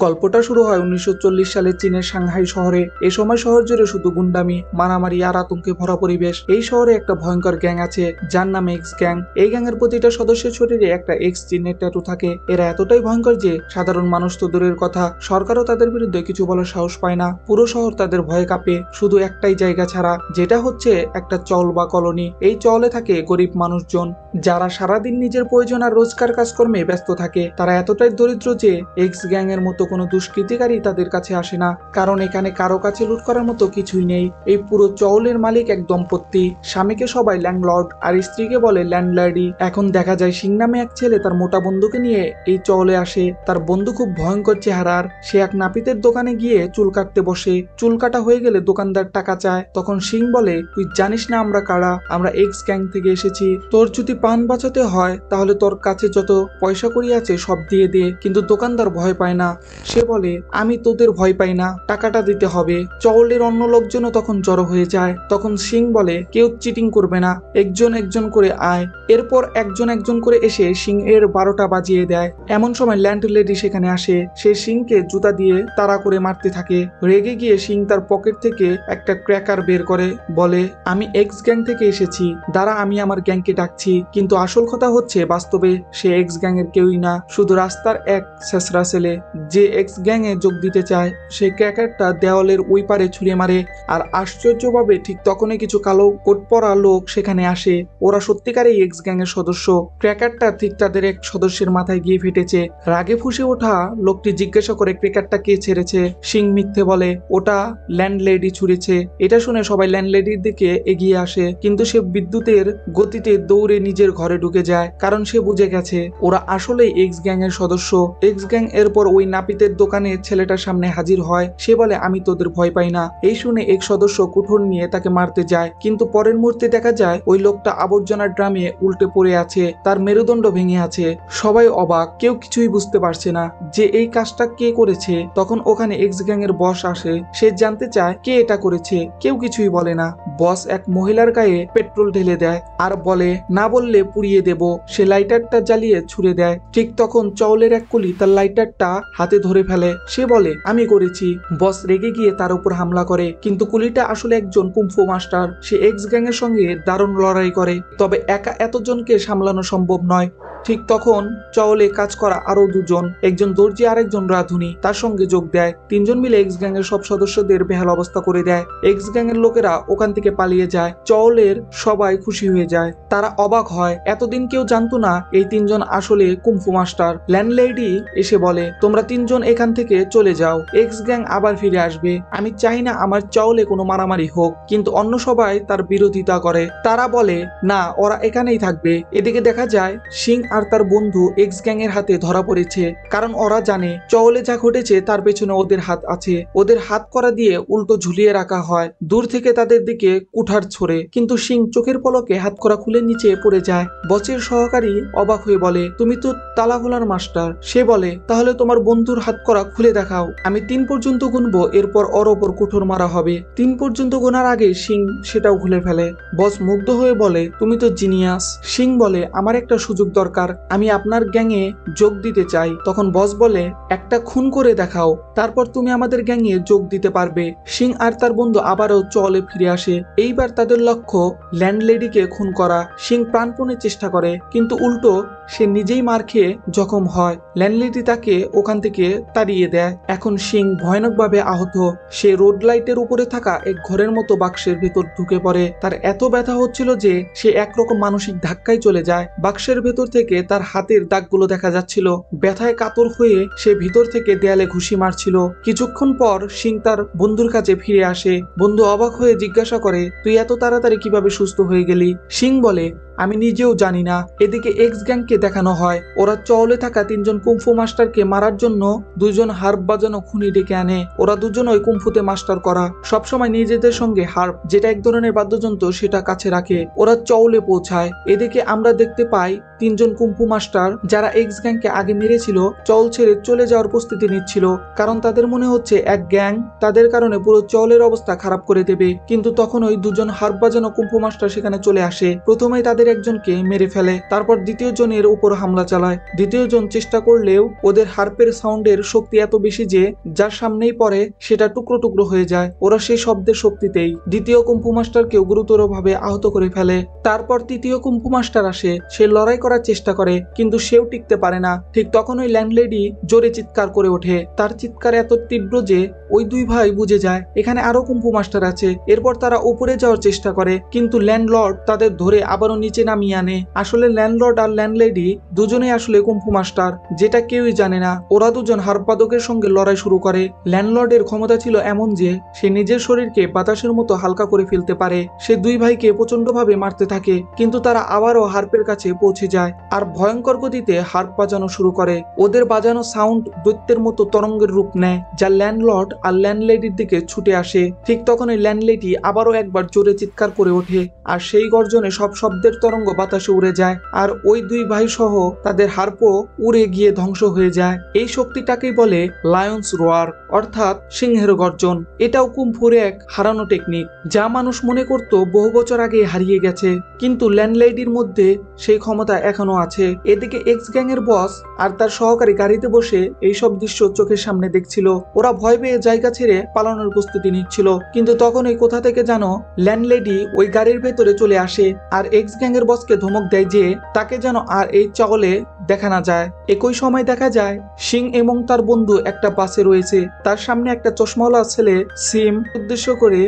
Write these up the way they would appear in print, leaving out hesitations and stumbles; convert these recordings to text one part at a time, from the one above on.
গল্পটা শুরু হয় 1940 সালে চীনের সাংহাই শহরে। এই সময় শহর জুড়ে শুধু গুন্ডামি, মারামারি আর আতঙ্কে ভরা পরিবেশ। এই শহরে একটা ভয়ঙ্কর গ্যাং আছে যার নাম এক্স গ্যাং। এই গ্যাংয়ের প্রতিটা সদস্যের শরীরে একটা এক্স চিহ্নের ট্যাটু থাকে। এরা এতটাই ভয়ঙ্কর যে সাধারণ মানুষ তো দূরের কথা, সরকারও তাদের বিরুদ্ধে কিছু বলার সাহস পায় না। পুরো শহর তাদের ভয়ে কাঁপে, শুধু একটাই জায়গা ছাড়া, যেটা হচ্ছে একটা চল বা কলোনি। এই চলে থাকে গরিব মানুষজন, যারা সারাদিন নিজের প্রয়োজন আর রোজকার কাজকর্মে ব্যস্ত থাকে। তারা এতটাই দরিদ্র যে এক্স গ্যাং এর মতো কোনো দুষ্কৃতিকারী তাদের কাছে আসে না, কারণ এখানে কারো কাছে লুট করার মতো কিছুই নেই। এই পুরো চৌলের মালিক এক দম্পতি। স্বামীকে সবাই ল্যান্ডলর্ড আর স্ত্রীকে বলে ল্যান্ডলেডি। এখন দেখা যায় সিং নামে এক ছেলে তার মোটা বন্ধুকে নিয়ে এই চৌলে আসে। তার বন্ধু খুব ভয়ঙ্কর চেহারার। সে এক নাপিতের দোকানে গিয়ে চুল কাটতে বসে। চুল কাটা হয়ে গেলে দোকানদার টাকা চায়। তখন সিং বলে, তুই জানিস না আমরা কারা? আমরা এক্স গ্যাং থেকে এসেছি। তোর যদি পান বাঁচাতে হয় তাহলে তোর কাছে যত পয়সা কড়ি আছে সব দিয়ে দে। কিন্তু দোকানদার ভয় পায় না। সে বলে, আমি তোদের ভয় পাই না, টাকাটা দিতে হবে। চৌলের অন্য লোকজনও তখন জড়ো হয়ে যায়। তখন সিং বলে, কেউ চিটিং করবে না, একজন একজন করে আয়। এরপর একজন একজন করে এসে সিং এর 12টা বাজিয়ে দেয়। এমন সময় ল্যান্ডলেডি সেখানে আসে। সে সিংকে জুতা দিয়ে তাড়া করে মারতে থাকে। রেগে গিয়ে সিং তার পকেট থেকে একটা ক্র্যাকার বের করে বলে, আমি এক্স গ্যাং থেকে এসেছি, দাঁড়া আমি আমার গ্যাংকে ডাকছি। কিন্তু আসল কথা হচ্ছে বাস্তবে সে এক্স গ্যাং এর কেউই না, শুধু রাস্তার এক ছেসরা ছেলে যে এক্স গ্যাং এ যোগ দিতে চায়। সে ক্র্যাকারটা দেওয়ালের ওই পারে ছুঁড়ে মারে। আর আশ্চর্যভাবে ঠিক তখনই কিছু কালো কোট পরা লোক সেখানে আসে। ওরা সত্যিকারই এক্স গ্যাং এর সদস্য। ক্র্যাকারটা ঠিক তাদের এক সদস্যের মাথায় গিয়ে ফেটেছে। রাগে ফুঁসে ওঠা লোকটি জিজ্ঞাসা করে ক্র্যাকারটা কে ছেড়েছে। সিং মিথ্যে বলে, ওটা ল্যান্ডলেডি ছুঁড়েছে। এটা শুনে সবাই ল্যান্ডলেডির দিকে এগিয়ে আসে, কিন্তু সে বিদ্যুতের গতিতে দৌড়ে নিজের ঘরে ঢুকে যায়, কারণ সে বুঝে গেছে ওরা আসলেই এক্স গ্যাং এর সদস্য। এক্স গ্যাং এরপর ওই নাপিতের দোকানে ছেলেটার সামনে হাজির হয়। সে বলে, আমি তোদের ভয় পাই না। এই শুনে এক সদস্য কুঠোর নিয়ে তাকে মারতে যায়, কিন্তু পরের মুহূর্তে দেখা যায় ওই লোকটা আবর্জনার ড্রামে উল্টে পড়ে আছে, তার মেরুদণ্ড ভেঙে আছে। সবাই অবাক, কেউ কিছুই বুঝতে পারছে না যে এই কাজটা কে করেছে। তখন ওখানে এক্স গ্যাং এর বস আসে। সে জানতে চায় কে এটা করেছে। কেউ কিছুই বলে না। বস এক মহিলার গায়ে পেট্রোল ঢেলে দেয় আর বলে, না বললে পুড়িয়ে দেব। সে লাইটারটা জ্বালিয়ে ছুড়ে দেয়। ঠিক তখন চৌলের এক কুলি তার লাইটারটা হাতে ধরে ফেলে। সে বলে, আমি করেছি। বস রেগে গিয়ে তার উপর হামলা করে, কিন্তু কুলিটা আসলে একজন কুম্ফু মাস্টার। সে এক্স গ্যাং এর সঙ্গে দারুণ লড়াই করে, তবে একা এতজনকে সামলানো সম্ভব নয়। ঠিক তখন চৌলে কাজ করা আরো দুজন, একজন দর্জি আর একজন রাঁধুনি, তার সঙ্গে যোগ দেয়। তিনজন মিলে এক্স গ্যাং এর সব সদস্যদের বেহাল অবস্থা করে দেয়। এক্স গ্যাং এর লোকেরা ওখান থেকে পালিয়ে যায়। চৌলের সবাই খুশি হয়ে যায়। তারা অবাক হয়, এতদিন কেউ জানতো না এই তিনজন আসলে কুম্ফু মাস্টার। ল্যান্ডলেডি এসে বলে, তোমরা তিনজন এখান থেকে চলে যাও, এক্স গ্যাং আবার ফিরে আসবে। আমি চাই না আমার চৌলে কোনো মারামারি হোক। কিন্তু অন্য সবাই তার বিরোধিতা করে। তারা বলে, না, ওরা এখানেই থাকবে। এদিকে দেখা যায় সিং আর তার বন্ধু এক্স গ্যাং এর হাতে ধরা পড়েছে, কারণ ওরা জানে চৌলে যা ঘটেছে তার পেছনে ওদের হাত আছে। ওদের হাত করা দিয়ে উল্টো ঝুলিয়ে রাখা হয়, দূর থেকে তাদের দিকে কুঠার ছোড়ে। কিন্তু সিং চোখের পলকে হাত করা খুলে নিচে পড়ে যায়। বসের সহকারী অবাক হয়ে বলে, তুমি তো তালা খোলার মাস্টার। সে বলে, তাহলে তোমার বন্ধুর হাত করা খুলে দেখাও, আমি 3 পর্যন্ত গুনবো, এরপর ওর ওপর কুঠোর মারা হবে। 3 পর্যন্ত গোনার আগে সিং সেটাও খুলে ফেলে। বস মুগ্ধ হয়ে বলে, তুমি তো জিনিয়াস। সিং বলে, আমার একটা সুযোগ দরকার, আমি আপনার গ্যাংয়ে যোগ দিতে চাই। তখন বস বলে, একটা খুন করে দেখাও, তারপর তুমি আমাদের গ্যাংয়ে যোগ দিতে পারবে। সিং আর তার বন্ধু আবারও চলে ফিরে আসে। এইবার তাদের লক্ষ্য ল্যান্ডলেডিকে খুন করা। সিং প্রাণপণে চেষ্টা করে, কিন্তু উল্টো সে নিজেই মার খেয়ে জখম হয়। ল্যান্ডলেডি তাকে ওখান থেকে তাড়িয়ে দেয়। এখন সিং ভয়ানকভাবে আহত। সে রোড লাইটের উপরে থাকা এক ঘরের মতো বাক্সের ভেতর ঢুকে পড়ে। তার এত ব্যথা হচ্ছিল যে সে একরকম মানসিক ধাক্কায় চলে যায়। বাক্সের ভেতর থেকে তার হাতের দাগগুলো দেখা যাচ্ছিল। ব্যথায় কাতর হয়ে সে ভিতর থেকে দেয়ালে ঘুষি মারছিল। কিছুক্ষণ পর সিং তার বন্ধুর কাছে ফিরে আসে। বন্ধু অবাক হয়ে জিজ্ঞাসা করে, তুই এত তাড়াতাড়ি কিভাবে সুস্থ হয়ে গেলি? সিং বলে, আমি নিজেও জানি না। এদিকে এক্স গ্যাংকে দেখানো হয় ওরা চৌলে থাকা 3 জন কুম্ফু মাস্টারকে মারার জন্য 2 জন হার্প বাজানো খুনি ডেকে আনে। ওরা দুজনই কুম্ফুতে মাস্টার করা, সবসময় নিজেদের সঙ্গে হার্প, যেটা এক ধরনের বাদ্যযন্ত্র, সেটা কাছে রাখে। ওরা চৌলে পৌঁছায়। এদিকে আমরা দেখতে পাই 3 জন কুম্ফু মাস্টার যারা এক্স গ্যাংকে আগে মেরেছিল চল ছেড়ে চলে যাওয়ার প্রস্তুতি নিচ্ছিল, কারণ তাদের মনে হচ্ছে এক গ্যাং তাদের কারণে পুরো চলের অবস্থা খারাপ করে দেবে। কিন্তু তখন ওই 2 জন হার্প বাজানো কুম্ফু মাস্টার সেখানে চলে আসে। প্রথমেই তাদের তাদের একজনকে মেরে ফেলে। তারপর দ্বিতীয় জনের উপর হামলা চালায়। দ্বিতীয় জন চেষ্টা করলেও ওদের হার্পের সাউন্ডের শক্তি এত বেশি যে যার সামনেই পড়ে সেটা টুকরো টুকরো হয়ে যায়। ওরা সেই শব্দের শক্তিতেই দ্বিতীয় কুম্ফু মাস্টারকেও গুরুতরভাবে আহত করে ফেলে। তারপর তৃতীয় কুম্ফু মাস্টার আসে। সে লড়াই করার চেষ্টা করে কিন্তু সেও টিকতে পারে না। ঠিক তখন ওই ল্যান্ডলেডি জোরে চিৎকার করে ওঠে। তার চিৎকার এত তীব্র যে ওই দুই ভাই বুঝে যায় এখানে আরো কুম্ফু মাস্টার আছে। এরপর তারা উপরে যাওয়ার চেষ্টা করে কিন্তু ল্যান্ডলর্ড তাদের ধরে আবারও নিচে নামিয়ে আনে। আসলে ল্যান্ডলর্ড আর ল্যান্ডলেডি দুজনেই আসলে কুম্ফু মাস্টার, যেটা কেউই জানে না। ওরা দুজন হারপাদকের সঙ্গে লড়াই শুরু করে। ল্যান্ডলর্ডের ক্ষমতা ছিল এমন যে সে নিজের শরীরকে বাতাসের মতো হালকা করে ফেলতে পারে। সে দুই ভাইকে প্রচন্ডভাবে মারতে থাকে কিন্তু তারা আবারও হার্পের কাছে পৌঁছে যায় আর ভয়ঙ্কর গতিতে হার্প বাজানো শুরু করে। ওদের বাজানো সাউন্ড দৈত্যের মতো তরঙ্গের রূপ নেয় যা ল্যান্ডলর্ড আর ল্যান্ডলেডির দিকে ছুটে আসে। ঠিক তখন ওই ল্যান্ডলেডি আবারও একবার জোরে চিৎকার করে ওঠে আর সেই গর্জনে সব শব্দের তরঙ্গ বাতাসে উড়ে যায় আর ওই দুই ভাই সহ তাদের হার্পও উড়ে গিয়ে ধ্বংস হয়ে যায়। এই শক্তিটাকেই বলে লায়ন্স রোয়ার, অর্থাৎ সিংহের গর্জন। এটাও কুম্ফুর এক হারানো টেকনিক যা মানুষ মনে করত বহু বছর আগে হারিয়ে গেছে, কিন্তু ল্যান্ডলেডির মধ্যে সেই ক্ষমতা এখনো আছে। এদিকে এক্স গ্যাং এর বস আর তার সহকারী গাড়িতে বসে এইসব দৃশ্য চোখের সামনে দেখছিল। ওরা ভয় পেয়ে জায়গা ছেড়ে পালানোর প্রস্তুতি নিচ্ছিল, কিন্তু তখন এই কোথা থেকে জানো ল্যান্ডলেডি ওই গাড়ির ভেতরে চলে আসে আর এক্স গ্যাং এর বসকে ধমক দেয় যে তাকে যেন আর এই চলে দেখা না যায়। একই সময় দেখা যায় সিং এবং তার বন্ধু একটা বাসে রয়েছে। তার সামনে একটা চশমাওয়ালা ছেলে সিম উদ্দেশ্য করে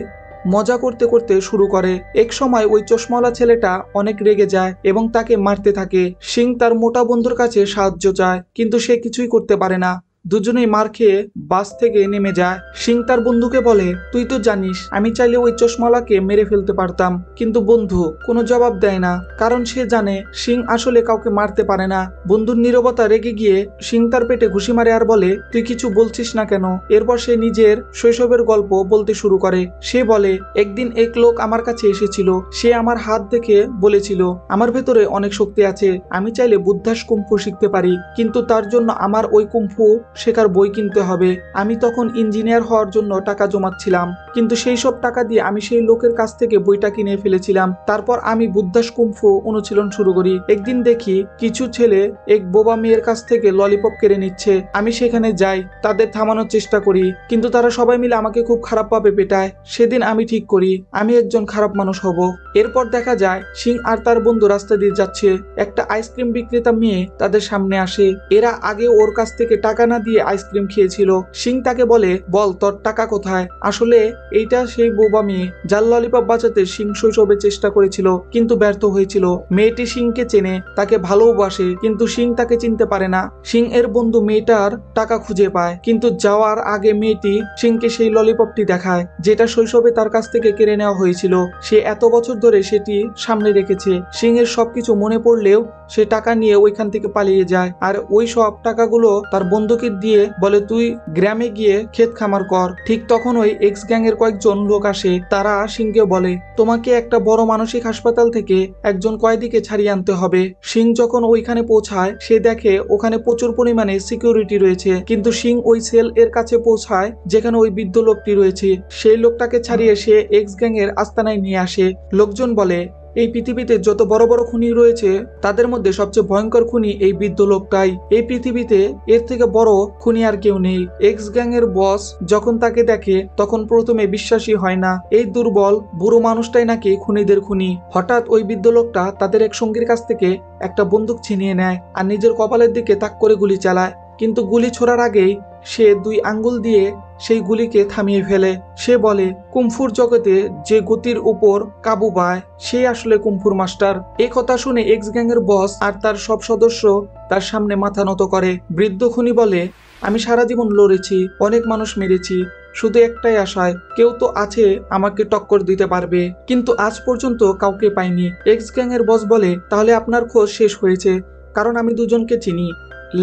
মজা করতে করতে শুরু করে। এক সময় ওই চশমাওয়ালা ছেলেটা অনেক রেগে যায় এবং তাকে মারতে থাকে। সিং তার মোটা বন্ধুর কাছে সাহায্য চায় কিন্তু সে কিছুই করতে পারে না। দুজনেই মার খেয়ে বাস থেকে নেমে যায়। সিং তার বন্ধুকে বলে, তুই তো জানিস আমি চাইলে ওই চশমাওয়ালাকে মেরে ফেলতে পারতাম, কিন্তু বন্ধু কোনো জবাব দেয় না, কারণ সে জানে সিং আসলে কাউকে মারতে পারে না। বন্ধুর নীরবতা রেগে গিয়ে সিং তার পেটে ঘুষি মারে আর বলে, তুই কিছু বলছিস না কেন? এরপর সে নিজের শৈশবের গল্প বলতে শুরু করে। সে বলে, একদিন এক লোক আমার কাছে এসেছিল। সে আমার হাত দেখে বলেছিল আমার ভেতরে অনেক শক্তি আছে, আমি চাইলে বুদ্ধাস কুম্ফু শিখতে পারি, কিন্তু তার জন্য আমার ওই কুম্ফু শেখার বই কিনতে হবে। আমি তখন ইঞ্জিনিয়ার হওয়ার জন্য টাকা জমাচ্ছিলাম, কিন্তু সেই সব টাকা দিয়ে আমি সেই লোকের কাছ থেকে বইটা কিনে ফেলেছিলাম। তারপর আমি বুদ্ধাস কুম্ফু অনুশীলন শুরু করি। একদিন দেখি কিছু ছেলে এক বোবা মেয়ের কাছ থেকে ললিপপ কেড়ে নিচ্ছে। আমি সেখানে যাই, তাদের থামানোর চেষ্টা করি, কিন্তু তারা সবাই মিলে আমাকে খুব খারাপভাবে পেটায়। সেদিন আমি ঠিক করি আমি একজন খারাপ মানুষ হব। এরপর দেখা যায় সিং আর তার বন্ধু রাস্তা দিয়ে যাচ্ছে। একটা আইসক্রিম বিক্রেতা মেয়ে তাদের সামনে আসে। এরা আগে ওর কাছ থেকে টাকা না দিয়ে আইসক্রিম খেয়েছিল। সিং তাকে বলে, বল তোর টাকা কোথায়? আসলে এইটা সেই বোবা মেয়ে যার ললিপপ বাঁচাতে সিং শৈশবে চেষ্টা করেছিল কিন্তু ব্যর্থ হয়েছিল। মেয়েটি সিংকে চেনে, তাকে ভালোবাসে, কিন্তু সিং তাকে চিনতে পারে না। সিং এর বন্ধু মেয়েটার টাকা খুঁজে পায়, কিন্তু যাওয়ার আগে মেয়েটি সিংকে সেই ললিপপটি দেখায় যেটা শৈশবে তার কাছ থেকে কেড়ে নেওয়া হয়েছিল। সে এত বছর ধরে সেটি সামনে রেখেছে। সিং এর সবকিছু মনে পড়লেও সে টাকা নিয়ে ওইখান থেকে পালিয়ে যায় আর ওই সব টাকাগুলো তার বন্ধুকে দিয়ে বলে, তুই গ্রামে গিয়ে ক্ষেত খামার কর। ঠিক তখন ওই এক্স গ্যাং এর কয়েকজন লোক আসে। তারা সিংকে বলে, তোমাকে একটা বড় মানসিক হাসপাতাল থেকে একজন কয়েদিকে ছাড়িয়ে আনতে হবে। সিং যখন ওইখানে পৌঁছায় সে দেখে ওখানে প্রচুর পরিমাণে সিকিউরিটি রয়েছে, কিন্তু সিং ওই সেল এর কাছে পৌঁছায় যেখানে ওই বৃদ্ধ লোকটি রয়েছে। সেই লোকটাকে ছাড়িয়ে সে এক্স গ্যাং এর আস্তানায় নিয়ে আসে। লোকজন বলে, এই পৃথিবীতে যত বড় বড় খুনি রয়েছে তাদের মধ্যে সবচেয়ে ভয়ঙ্কর খুনি এই বৃদ্ধ লোকটাই। এই পৃথিবীতে এর থেকে বড় খুনি আর কেউ নেই। এক্স গ্যাং এর বস যখন তাকে দেখে তখন প্রথমে বিশ্বাসই হয় না এই দুর্বল বুড়ো মানুষটাই নাকি খুনিদের খুনি। হঠাৎ ওই বৃদ্ধ লোকটা তাদের এক সঙ্গীর কাছ থেকে একটা বন্দুক ছিনিয়ে নেয় আর নিজের কপালের দিকে তাক করে গুলি চালায়, কিন্তু গুলি ছোড়ার আগেই সে দুই আঙ্গুল দিয়ে সেই গুলিকে থামিয়ে ফেলে। সে বলে, কুম্ফুর জগতে যে গতির উপর কাবু পায় সে আসলে কুম্ফুর মাস্টার। এই কথা শুনে এক্স গ্যাং এর বস আর তার সব সদস্য তার সামনে মাথা নত করে। বৃদ্ধ খুনি বলে, আমি সারা জীবন লড়েছি, অনেক মানুষ মেরেছি, শুধু একটাই আশায় কেউ তো আছে আমাকে টক্কর দিতে পারবে, কিন্তু আজ পর্যন্ত কাউকে পাইনি। এক্স গ্যাং এর বস বলে, তাহলে আপনার খোঁজ শেষ হয়েছে, কারণ আমি দুজনকে চিনি,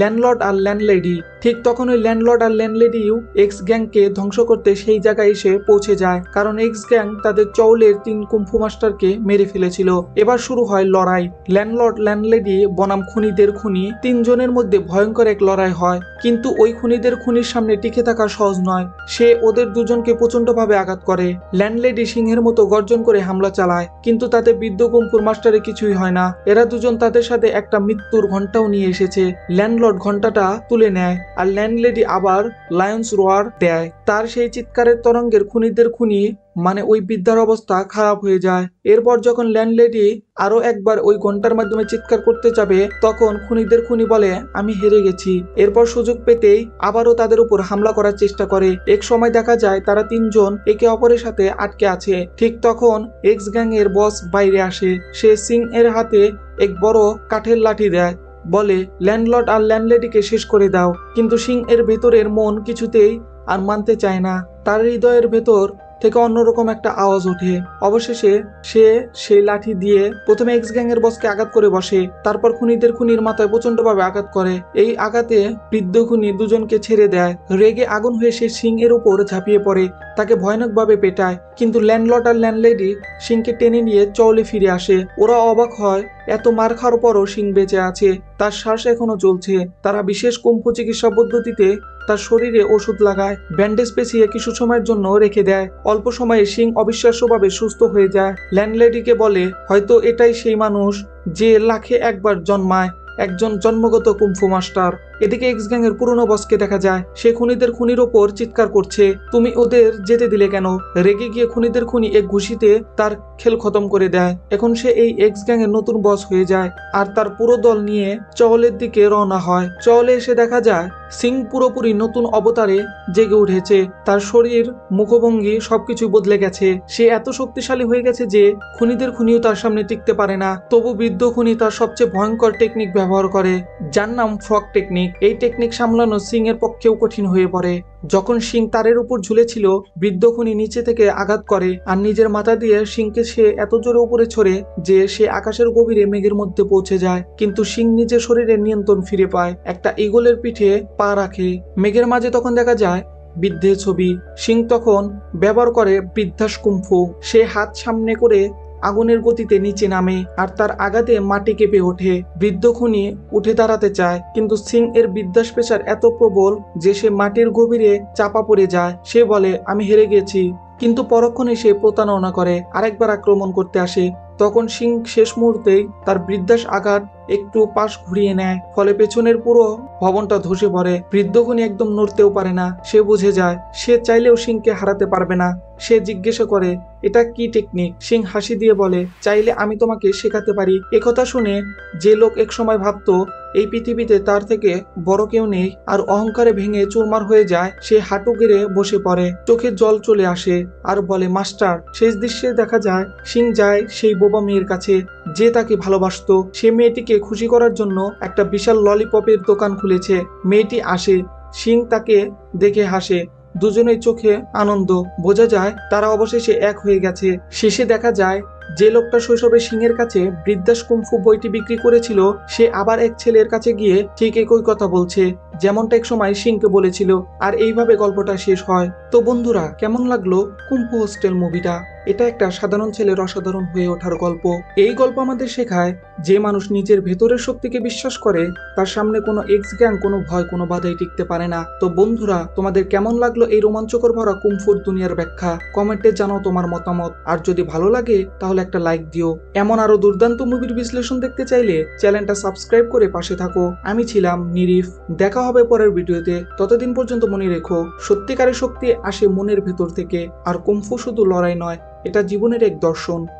ল্যান্ডলর্ড আর ল্যান্ডলেডি। ঠিক তখন ওই ল্যান্ডলর্ড আর ল্যান্ডলেডিও এক্স গ্যাংকে ধ্বংস করতে সেই জায়গায় এসে পৌঁছে যায়, কারণ এক্স গ্যাং তাদের চৌলের 3 কুম্ফু মাস্টারকে মেরে ফেলেছিল। এবার শুরু হয় লড়াই। ল্যান্ডলর্ড, ল্যান্ডলেডি বনাম খুনিদের খুনি, 3 জনের মধ্যে ভয়ঙ্কর এক লড়াই হয়। কিন্তু ওই খুনিদের খুনির সামনে টিকে থাকা সহজ নয়। সে ওদের দুজনকে প্রচন্ডভাবে আঘাত করে। ল্যান্ডলেডি সিংহের মতো গর্জন করে হামলা চালায়, কিন্তু তাতে বৃদ্ধ কুম্ফুর মাস্টারে কিছুই হয় না। এরা দুজন তাদের সাথে একটা মৃত্যুর ঘন্টাও নিয়ে এসেছে। ল্যান্ডলর্ড ঘন্টাটা তুলে নেয় আর ল্যান্ডলেডি আবার লায়ন্স রোয়ার দেয়। তার সেই চিৎকারের তরঙ্গের খুনিদের খুনি মানে ওই বৃদ্ধার অবস্থা খারাপ হয়ে যায়। এরপর যখন ল্যান্ডলেডি আরো একবার ওই ঘন্টার মাধ্যমে চিৎকার করতে যাবে, তখন খুনিদের খুনি বলে আমি হেরে গেছি। এরপর সুযোগ পেতেই আবারও তাদের উপর হামলা করার চেষ্টা করে। এক সময় দেখা যায় তারা 3 জন একে অপরের সাথে আটকে আছে। ঠিক তখন এক্স গ্যাং এর বস বাইরে আসে। সে সিং এর হাতে এক বড় কাঠের লাঠি দেয়, বলে ল্যান্ডলর্ড আর ল্যান্ডলেডিকে শেষ করে দাও। কিন্তু সিং এর ভেতরের মন কিছুতেই আর মানতে চায় না। তার হৃদয়ের ভেতর থেকে অন্যরকম একটা আওয়াজ ওঠে। অবশেষে সে সেই লাঠি দিয়ে প্রথমে এক্স গ্যাং এর বসকে আঘাত করে বসে, তারপর খুনিদের খুনির মাথায় প্রচন্ডভাবে আঘাত করে। এই আঘাতে বৃদ্ধ খুনি দুজনকে ছেড়ে দেয়। রেগে আগুন হয়ে সে সিং এর উপর ঝাঁপিয়ে পড়ে, তাকে ভয়ানকভাবে পেটায়। কিন্তু ল্যান্ডলর্ড আর ল্যান্ডলেডি সিংকে টেনে নিয়ে চলে ফিরে আসে। ওরা অবাক হয়, এত মার খাওয়ার পরও সিং বেঁচে আছে, তার শ্বাস এখনো চলছে। তারা বিশেষ কুম্ফু চিকিৎসা পদ্ধতিতে তার শরীরে ওষুধ লাগায়, ব্যান্ডেজ পেঁচিয়ে কিছু সময়ের জন্য রেখে দেয়। অল্প সময়ে সিং অবিশ্বাস্যভাবে সুস্থ হয়ে যায়। ল্যান্ডলেডিকে বলে হয়তো এটাই সেই মানুষ যে লাখে একবার জন্মায়, একজন জন্মগত কুম্ফু মাস্টার। এদিকে এক্স গ্যাং এর পুরনো বসকে দেখা যায়। সে খুনিদের খুনির ওপর চিৎকার করছে, তুমি ওদের যেতে দিলে কেন? রেগে গিয়ে খুনিদের খুনি এক ঘুষিতে তার খেল খতম করে দেয়। এখন সে এই এক্স গ্যাং এর নতুন বস হয়ে যায় আর তার পুরো দল নিয়ে চওলের দিকে রওনা হয়। চওলে এসে দেখা যায় সিং পুরোপুরি নতুন অবতারে জেগে উঠেছে। তার শরীর, মুখভঙ্গি সবকিছু বদলে গেছে। সে এত শক্তিশালী হয়ে গেছে যে খুনিদের খুনিও তার সামনে টিকতে পারে না। তবু বৃদ্ধ খুনি তার সবচেয়ে ভয়ঙ্কর টেকনিক ব্যবহার করে, যার নাম ফ্রগ টেকনিক। এই টেকনিক সামলানো সিং এর পক্ষেও কঠিন হয়ে পড়ে। যখন সিং তারের উপর ঝুলেছিল, বৃদ্ধ খুনি নিচে থেকে আঘাত করে আর নিজের মাথা দিয়ে সিংকে সে এত জোরে উপরে ছড়ে যে সে আকাশের গভীরে মেঘের মধ্যে পৌঁছে যায়। কিন্তু সিং নিজের শরীরের নিয়ন্ত্রণ ফিরে পায়, একটা ঈগলের পিঠে পা রাখে। মেঘের মাঝে তখন দেখা যায় বৃদ্ধের ছবি। সিং তখন ব্যবহার করে বৃদ্ধাস কুম্ফু। সে হাত সামনে করে আগুনের গতিতে নিচে নামে আর তার আঘাতে মাটি কেঁপে ওঠে। বৃদ্ধ খুনি উঠে দাঁড়াতে চায়, কিন্তু সিং এর বিদ্বাস পেশার এত প্রবল যে সে মাটির গভীরে চাপা পড়ে যায়। সে বলে আমি হেরে গেছি, কিন্তু পরক্ষণে সে প্রতারণা করে, আরেকবার আক্রমণ করতে আসে। তখন সিং শেষ মুহূর্তেই তার বৃদ্ধাস আঘাত একটু পাশ ঘুরিয়ে নেয়, ফলে পেছনের পুরো ভবনটা ধসে পড়ে। বৃদ্ধ খুনি একদম নড়তেও পারে না। সে বুঝে যায় সে চাইলেও সিংকে হারাতে পারবে না। সে জিজ্ঞাসা করে এটা কি টেকনিক? সিং হাসি দিয়ে বলে চাইলে আমি তোমাকে শেখাতে পারি। একথা শুনে যে লোক একসময় ভাবতো এই পৃথিবীতে তার থেকে বড় কেউ নেই আর অহংকারে ভেঙে চুরমার হয়ে যায়, সে হাঁটু গেড়ে বসে পড়ে, চোখে জল চলে আসে আর বলে মাস্টার। শেষ দৃশ্যে দেখা যায় সিং যায় সেই বোবা মেয়ের কাছে যে তাকে ভালোবাসতো। সে মেয়েটিকে খুশি করার জন্য একটা বিশাল ললিপপের দোকান খুলেছে। মেয়েটি আসে, সিং তাকে দেখে হাসে, দুজনের চোখে আনন্দ। বোঝা যায় তারা অবশেষে এক হয়ে গেছে। শেষে দেখা যায় যে লোকটা শৈশবে সিংহের কাছে বৃদ্ধাস কুম্ফু বইটি বিক্রি করেছিল, সে আবার এক ছেলের কাছে গিয়ে ঠিক একই কথা বলছে যেমনটা এক সময় সিংকে বলেছিল। আর এইভাবে গল্পটা শেষ হয়। তো বন্ধুরা, কেমন লাগলো কুম্ফু হোস্টেল মুভিটা? এটা একটা সাধারণ ছেলের অসাধারণ হয়ে ওঠার গল্প। এই গল্প আমাদের শেখায় যে মানুষ নিজের ভেতরের শক্তিকে বিশ্বাস করে তার সামনে কোনো এক্স গ্যাং, কোনো ভয়, কোনো বাধাই টিকতে পারে না। তো বন্ধুরা, তোমাদের কেমন লাগলো এই রোমাঞ্চকর ভরা কুম্ফুর দুনিয়ার ব্যাখ্যা? কমেন্টে জানাও তোমার মতামত। আর যদি ভালো লাগে তাহলে একটা লাইক দিও। এমন আরো দুর্দান্ত মুভির বিশ্লেষণ দেখতে চাইলে চ্যানেলটা সাবস্ক্রাইব করে পাশে থাকো। আমি ছিলাম নিরিফ। দেখা হবে পরের ভিডিওতে। ততদিন পর্যন্ত মনে রেখো, সত্যিকারের শক্তি আসে মনের ভেতর থেকে। আর কুম্ফু শুধু লড়াই নয়, এটা জীবনের এক দর্শন।